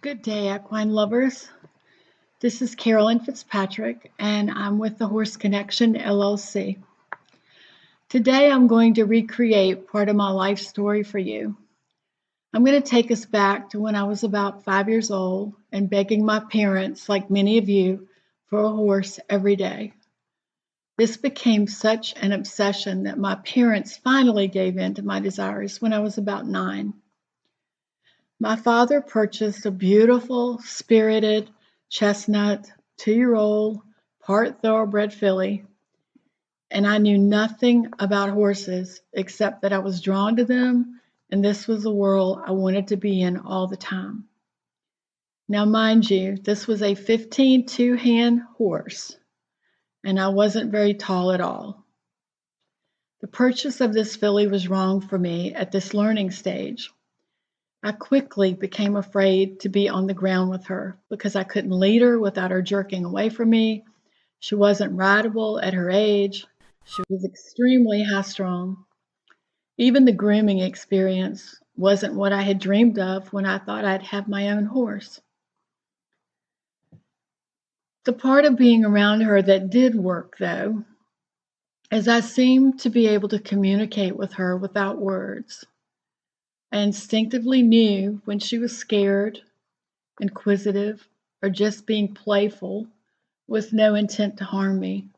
Good day, equine lovers. This is Carolyn Fitzpatrick, and I'm with the Horse Connection LLC. Today, I'm going to recreate part of my life story for you. I'm going to take us back to when I was about 5 years old and begging my parents, like many of you, for a horse every day. This became such an obsession that my parents finally gave in to my desires when I was about 9. My father purchased a beautiful, spirited, chestnut, 2-year-old, part thoroughbred filly, and I knew nothing about horses except that I was drawn to them, and this was the world I wanted to be in all the time. Now, mind you, this was a 15 two-hand horse, and I wasn't very tall at all. The purchase of this filly was wrong for me at this learning stage. I quickly became afraid to be on the ground with her because I couldn't lead her without her jerking away from me. She wasn't rideable at her age. She was extremely high-strung. Even the grooming experience wasn't what I had dreamed of when I thought I'd have my own horse. The part of being around her that did work, though, is I seemed to be able to communicate with her without words. I instinctively knew when she was scared, inquisitive, or just being playful with no intent to harm me.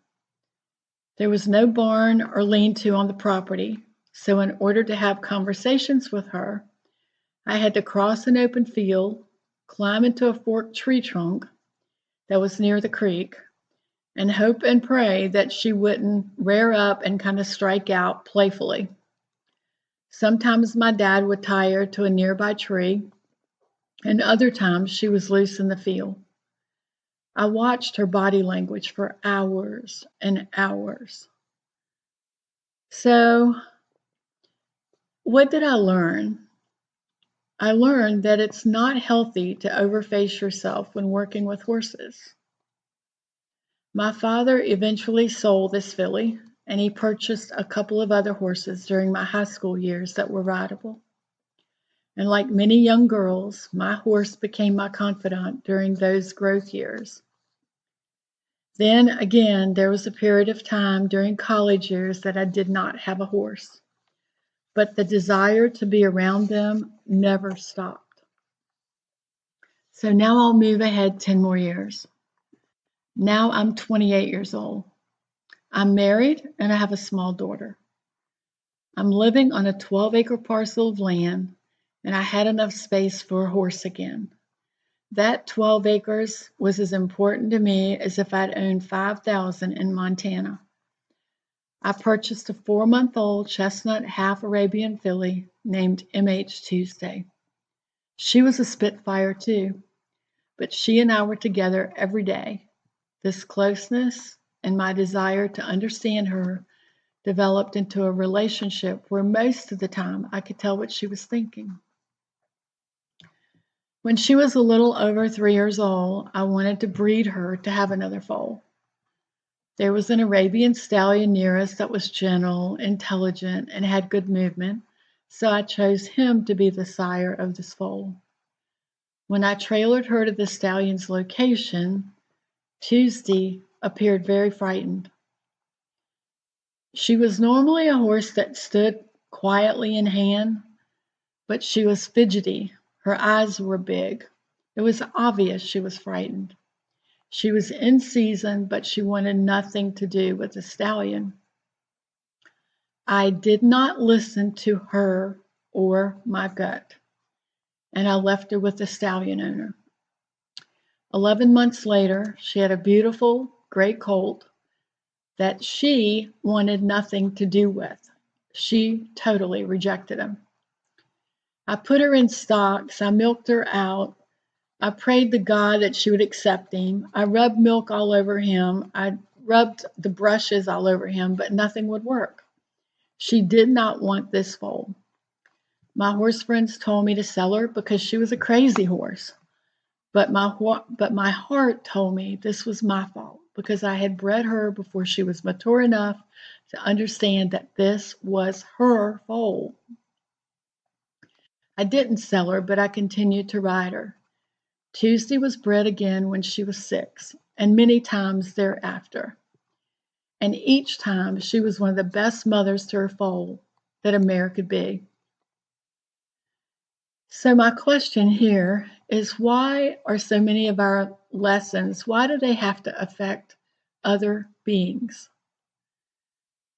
There was no barn or lean-to on the property, so in order to have conversations with her, I had to cross an open field, climb into a forked tree trunk that was near the creek, and hope and pray that she wouldn't rear up and kind of strike out playfully. Sometimes my dad would tie her to a nearby tree, and other times she was loose in the field. I watched her body language for hours and hours. So, what did I learn? I learned that it's not healthy to overface yourself when working with horses. My father eventually sold this filly, and he purchased a couple of other horses during my high school years that were rideable. And like many young girls, my horse became my confidant during those growth years. Then again, there was a period of time during college years that I did not have a horse, but the desire to be around them never stopped. So now I'll move ahead 10 more years. Now I'm 28 years old. I'm married and I have a small daughter. I'm living on a 12-acre parcel of land, and I had enough space for a horse again. That 12 acres was as important to me as if I'd owned 5,000 in Montana. I purchased a 4-month-old chestnut half Arabian filly named MH Tuesday. She was a Spitfire too, but she and I were together every day. This closeness and my desire to understand her developed into a relationship where most of the time I could tell what she was thinking. When she was a little over 3 years old, I wanted to breed her to have another foal. There was an Arabian stallion near us that was gentle, intelligent, and had good movement, so I chose him to be the sire of this foal. When I trailered her to the stallion's location, Tuesday appeared very frightened. She was normally a horse that stood quietly in hand, but she was fidgety. Her eyes were big. It was obvious she was frightened. She was in season, but she wanted nothing to do with the stallion. I did not listen to her or my gut, and I left her with the stallion owner. 11 months later, she had a beautiful gray colt that she wanted nothing to do with. She totally rejected him. I put her in stocks. I milked her out. I prayed to God that she would accept him. I rubbed milk all over him. I rubbed the brushes all over him, but nothing would work. She did not want this foal. My horse friends told me to sell her because she was a crazy horse. But my heart told me this was my fault because I had bred her before she was mature enough to understand that this was her foal. I didn't sell her, but I continued to ride her. Tuesday was bred again when she was 6, and many times thereafter. And each time she was one of the best mothers to her foal that a mare could be. So my question here is, why are so many of our lessons, why do they have to affect other beings?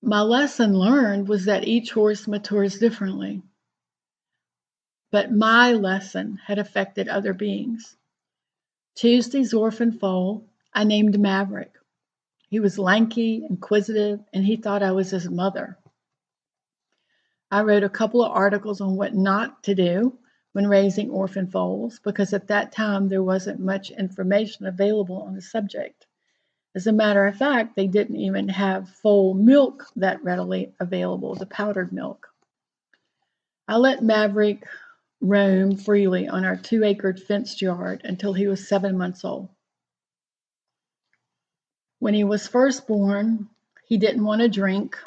My lesson learned was that each horse matures differently. But my lesson had affected other beings. Tuesday's orphan foal, I named Maverick. He was lanky, inquisitive, and he thought I was his mother. I wrote a couple of articles on what not to do when raising orphan foals, because at that time there wasn't much information available on the subject. As a matter of fact, they didn't even have foal milk that readily available, the powdered milk. I let Maverick roam freely on our 2-acre fenced yard until he was 7 months old. When he was first born, he didn't want to drink,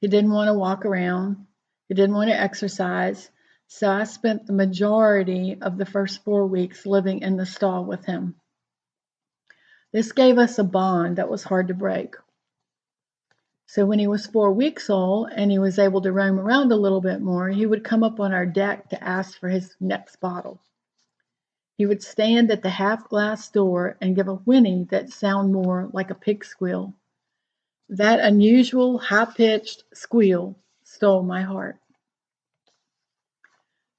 he didn't want to walk around, he didn't want to exercise, so I spent the majority of the first 4 weeks living in the stall with him. This gave us a bond that was hard to break. So when he was 4 weeks old and he was able to roam around a little bit more, he would come up on our deck to ask for his next bottle. He would stand at the half-glass door and give a whinny that sounded more like a pig squeal. That unusual, high-pitched squeal stole my heart.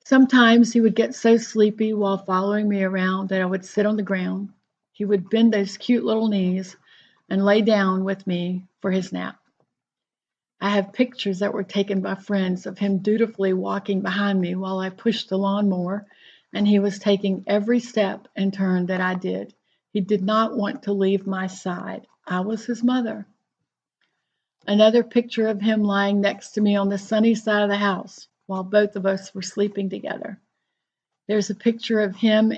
Sometimes he would get so sleepy while following me around that I would sit on the ground. He would bend those cute little knees and lay down with me for his nap. I have pictures that were taken by friends of him dutifully walking behind me while I pushed the lawnmower, and he was taking every step and turn that I did. He did not want to leave my side. I was his mother. Another picture of him lying next to me on the sunny side of the house while both of us were sleeping together. There's a picture of him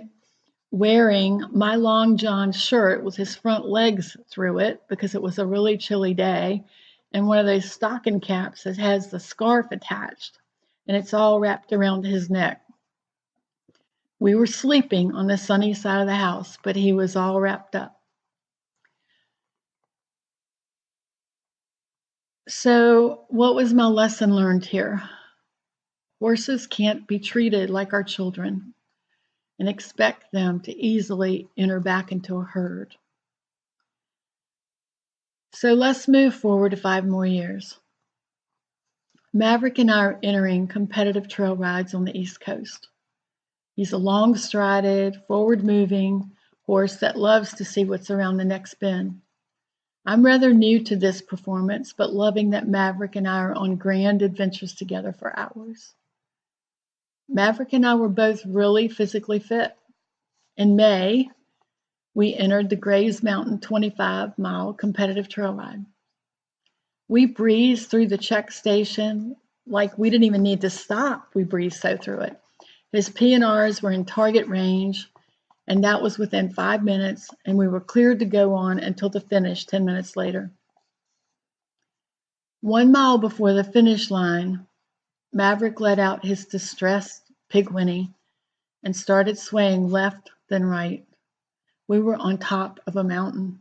wearing my long john shirt with his front legs through it because it was a really chilly day, and one of those stocking caps that has the scarf attached, and it's all wrapped around his neck. We were sleeping on the sunny side of the house, but he was all wrapped up. So what was my lesson learned here? Horses can't be treated like our children and expect them to easily enter back into a herd. So let's move forward to 5 more years. Maverick and I are entering competitive trail rides on the East Coast. He's a long-strided, forward-moving horse that loves to see what's around the next bend. I'm rather new to this performance, but loving that Maverick and I are on grand adventures together for hours. Maverick and I were both really physically fit. In May, we entered the Grays Mountain 25-mile competitive trail ride. We breezed through the check station like we didn't even need to stop. We breezed so through it. His P&Rs were in target range, and that was within 5 minutes, and we were cleared to go on until the finish 10 minutes later. 1 mile before the finish line, Maverick let out his distressed pig whinny and started swaying left then right. We were on top of a mountain.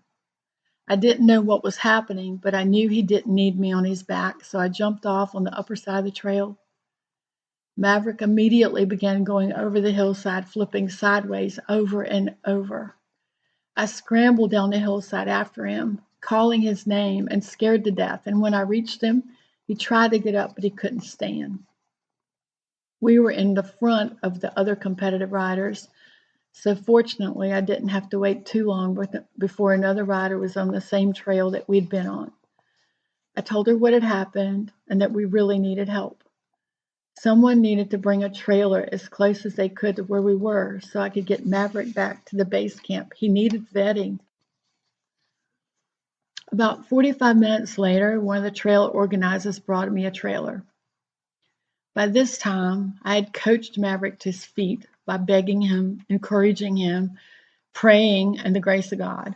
I didn't know what was happening, but I knew he didn't need me on his back, so I jumped off on the upper side of the trail. Maverick immediately began going over the hillside, flipping sideways over and over. I scrambled down the hillside after him, calling his name and scared to death, and when I reached him, he tried to get up, but he couldn't stand. We were in the front of the other competitive riders, so fortunately I didn't have to wait too long before another rider was on the same trail that we'd been on. I told her what had happened and that we really needed help. Someone needed to bring a trailer as close as they could to where we were so I could get Maverick back to the base camp. He needed vetting. About 45 minutes later, one of the trail organizers brought me a trailer. By this time, I had coached Maverick to his feet by begging him, encouraging him, praying, and the grace of God.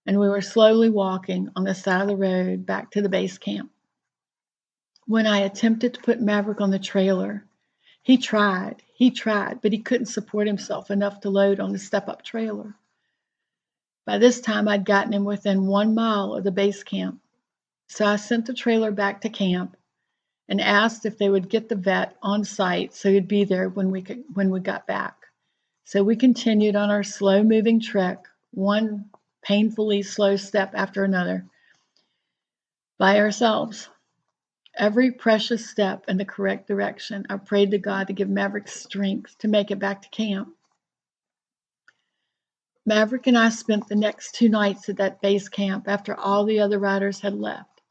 And we were slowly walking on the side of the road back to the base camp. When I attempted to put Maverick on the trailer, He tried, but he couldn't support himself enough to load on the step-up trailer. By this time, I'd gotten him within 1 mile of the base camp. So I sent the trailer back to camp and asked if they would get the vet on site so he'd be there when we got back. So we continued on our slow-moving trek, one painfully slow step after another, by ourselves. Every precious step in the correct direction, I prayed to God to give Maverick strength to make it back to camp. Maverick and I spent the next 2 nights at that base camp after all the other riders had left.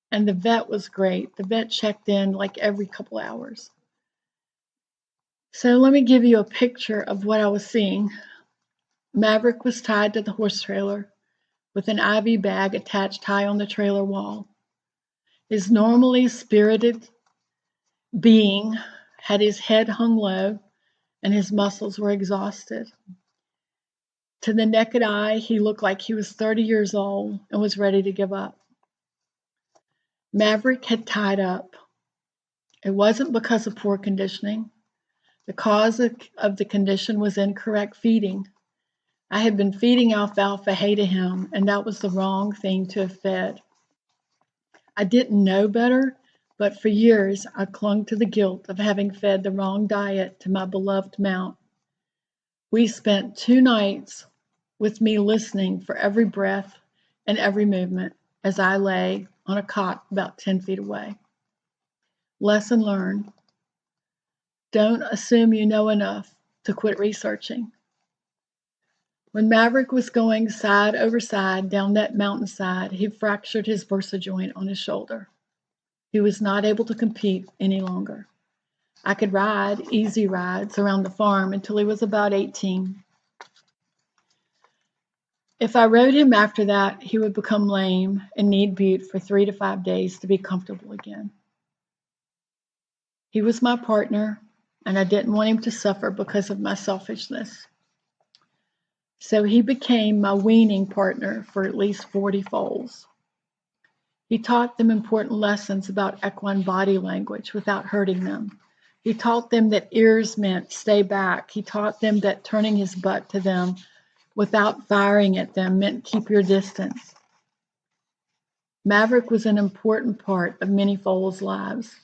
And the vet was great. The vet checked in like every couple hours. So let me give you a picture of what I was seeing. Maverick was tied to the horse trailer with an IV bag attached high on the trailer wall. His normally spirited being had his head hung low and his muscles were exhausted. To the naked eye, he looked like he was 30 years old and was ready to give up. Maverick had tied up. It wasn't because of poor conditioning. The cause of the condition was incorrect feeding. I had been feeding alfalfa hay to him, and that was the wrong thing to have fed. I didn't know better, but for years I clung to the guilt of having fed the wrong diet to my beloved mount. We spent 2 nights with me listening for every breath and every movement as I lay on a cot about 10 feet away. Lesson learned. Don't assume you know enough to quit researching. When Maverick was going side over side down that mountainside, he fractured his bursa joint on his shoulder. He was not able to compete any longer. I could ride easy rides around the farm until he was about 18. If I rode him after that, he would become lame and need bute for 3 to 5 days to be comfortable again. He was my partner, and I didn't want him to suffer because of my selfishness. So he became my weaning partner for at least 40 foals. He taught them important lessons about equine body language without hurting them. He taught them that ears meant stay back. He taught them that turning his butt to them without firing at them meant keep your distance. Maverick was an important part of many foals' lives.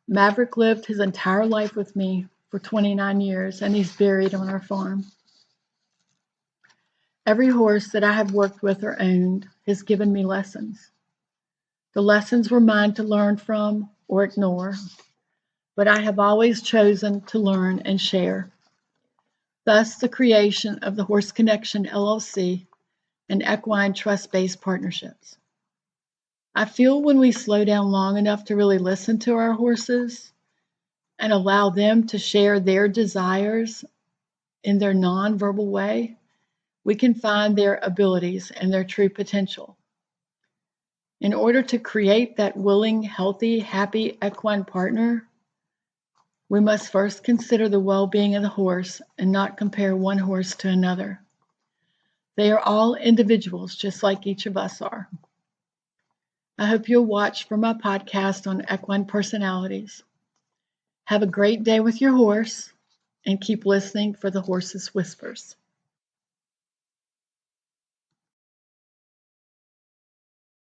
Maverick lived his entire life with me for 29 years, and he's buried on our farm. Every horse that I have worked with or owned has given me lessons. The lessons were mine to learn from or ignore, but I have always chosen to learn and share. Thus, the creation of the Horse Connection LLC and equine trust-based partnerships. I feel when we slow down long enough to really listen to our horses and allow them to share their desires in their nonverbal way, we can find their abilities and their true potential. In order to create that willing, healthy, happy equine partner, we must first consider the well-being of the horse and not compare one horse to another. They are all individuals, just like each of us are. I hope you'll watch for my podcast on equine personalities. Have a great day with your horse and keep listening for the horse's whispers.